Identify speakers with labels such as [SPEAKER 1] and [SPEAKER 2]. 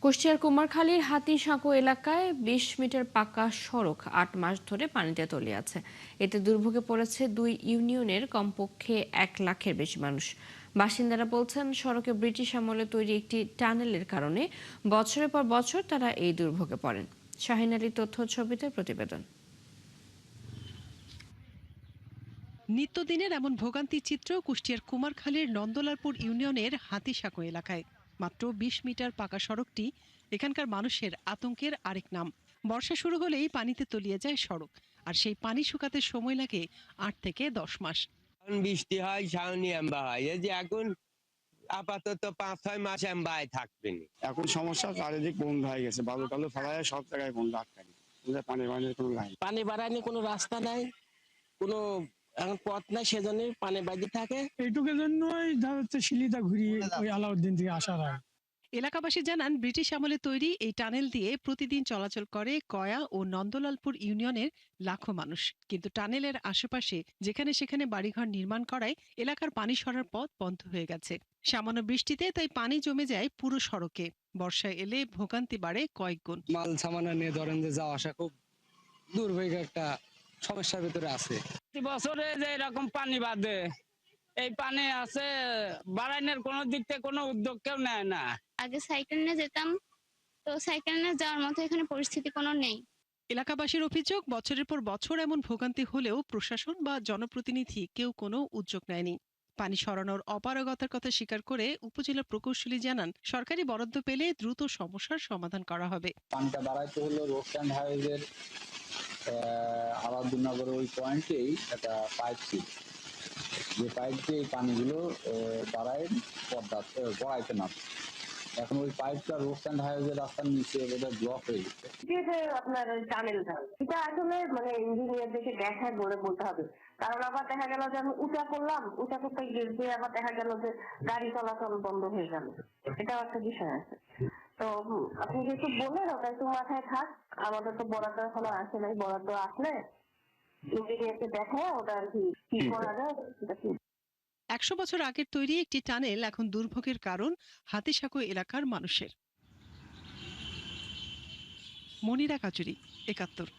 [SPEAKER 1] কুষ্টিয়ার কুমারখালীর হাতিসাঁকো এলাকায় ২০ মিটার পাকা সড়ক ৮ মাস ধরে পানিতে তলিয়ে আছে। এতে দুর্ভোগে পড়েছে ২ ইউনিয়নের কমপক্ষে ১ লাখের বেশি মানুষ। বাসিন্দারা বলছেন, সড়কে ব্রিটিশ আমলে তৈরি একটি টানেলের কারণে বছরের পর বছর তারা এই দুর্ভোগে পড়েন। শাহিন আলীর তথ্য ছবিতে প্রতিবেদন।
[SPEAKER 2] নিত্যদিনের এমন ভোগান্তির চিত্র কুষ্টিয়ার কুমারখালীর নন্দলালপুর ইউনিয়নের হাতিসাঁকো এলাকায়। মাত্র ২০ মিটার পাকা সড়কটি এখানকার মানুষের আতঙ্কের আরেক নাম। বর্ষা শুরু হলেই পানিতে তলিয়ে যায় সড়ক, আর সেই পানি শুকাতে সময় লাগে ৮ থেকে ১০ মাস।
[SPEAKER 3] বৃষ্টি হয়, ছাউনি এম্বা হয়, এই যে এখন আপাতত ৫-৬ মাস এম্বায় থাকবে না।
[SPEAKER 4] এখন সমস্যা চারিদিক বন্ধ হয়ে গেছে, বালু টালু ফেলা যায়, সব জায়গায় বন্ধ আটকানি। পানি বাড়ানোর কোনো লাইন,
[SPEAKER 5] পানি বাড়ায়নি, কোনো রাস্তা নাই, কোনো এখন পথ নাই, সেজন্য পানি বাড়ি থাকে।
[SPEAKER 6] এইটুকুর জন্যই শিলিদা ঘুরিয়ে ওই আলাউদ্দিন থেকে আসার হয়।
[SPEAKER 2] এলাকাবাসী জানান, ব্রিটিশ আমলে তৈরি এই টানেল দিয়ে প্রতিদিন চলাচল করে কয়া ও নন্দলালপুর ইউনিয়নের লাখো মানুষ। কিন্তু টানেলের আশেপাশে যেখানে সেখানে বাড়িঘর নির্মাণ করায় এলাকার পানি সরার পথ বন্ধ হয়ে গেছে। সামান্য বৃষ্টিতে তাই পানি জমে যায় পুরো সড়কে। বর্ষায় এলে ভোগান্তি বাড়ে কয়েক গুণ।
[SPEAKER 7] মাল সামানা নিয়ে ধরেন যে যাওয়া আসা খুব দুর্ভোগ একটা সমস্যার ভিতরে আছে।
[SPEAKER 8] বছরে যে এরকম পানি বাঁধে, এই পানি আছে বাড়ানোর কোনো দিক থেকে কোনো উদ্যোগ কেউ নেয় না।
[SPEAKER 9] আগে সাইকেল নিয়ে যেতাম, তো সাইকেল নিয়ে যাওয়ার মতো এখানে পরিস্থিতি কোনো নেই।
[SPEAKER 2] এলাকাবাসীর অভিযোগ, বছরের পর বছর এমন ভোগান্তি হলেও প্রশাসন বা জনপ্রতিনিধি কেউ কোনো উদ্যোগ নেয়নি। পানি সরানোর অপারগতার কথা স্বীকার করে উপজেলা প্রকৌশলী জানান, সরকারি বরাদ্দ পেলে দ্রুত সমস্যার সমাধান করা হবে।
[SPEAKER 10] পানিটা বাড়াইতে হলো রোড অ্যান্ড হাইওয়ের আলাউদ্দিননগরের ওই পয়েন্টেই একটা পাইপ ছিল, যে পাইপ দিয়ে এই পানিগুলো বাড়ায় বড়াইতে না। এখন ওই পাইপটা রোড অ্যান্ড হাইওয়ে রাস্তার নিচে বোধহয় ব্লক হয়ে গেছে।
[SPEAKER 11] যে আপনার টানেলটা, এটা আসলে ইঞ্জিনিয়ারদেরকে দেখা করে বলতে হবে। কারণ আবার দেখা গেল যে আমি উঁচা করলাম, উঁচা করতে গিয়ে আবার দেখা গেল যে গাড়ি চলাচল বন্ধ হয়ে গেল। এটাও একটা বিষয় আছে। তো আপনি যেহেতু বললেন, ওটা একটু মাথায় থাক। আমাদের তো বরাদ্দ এখনো আসে নাই, বরাদ্দ আসলে ইঞ্জিনিয়ারকে দেখায় ওটা আর কি করা যায় সেটা।
[SPEAKER 2] ১০০ বছর আগের তৈরি একটি টানেল এখন দুর্ভোগের কারণ হাতিসাঁকো এলাকার মানুষের। মনিরা কাচুরি, ৭১।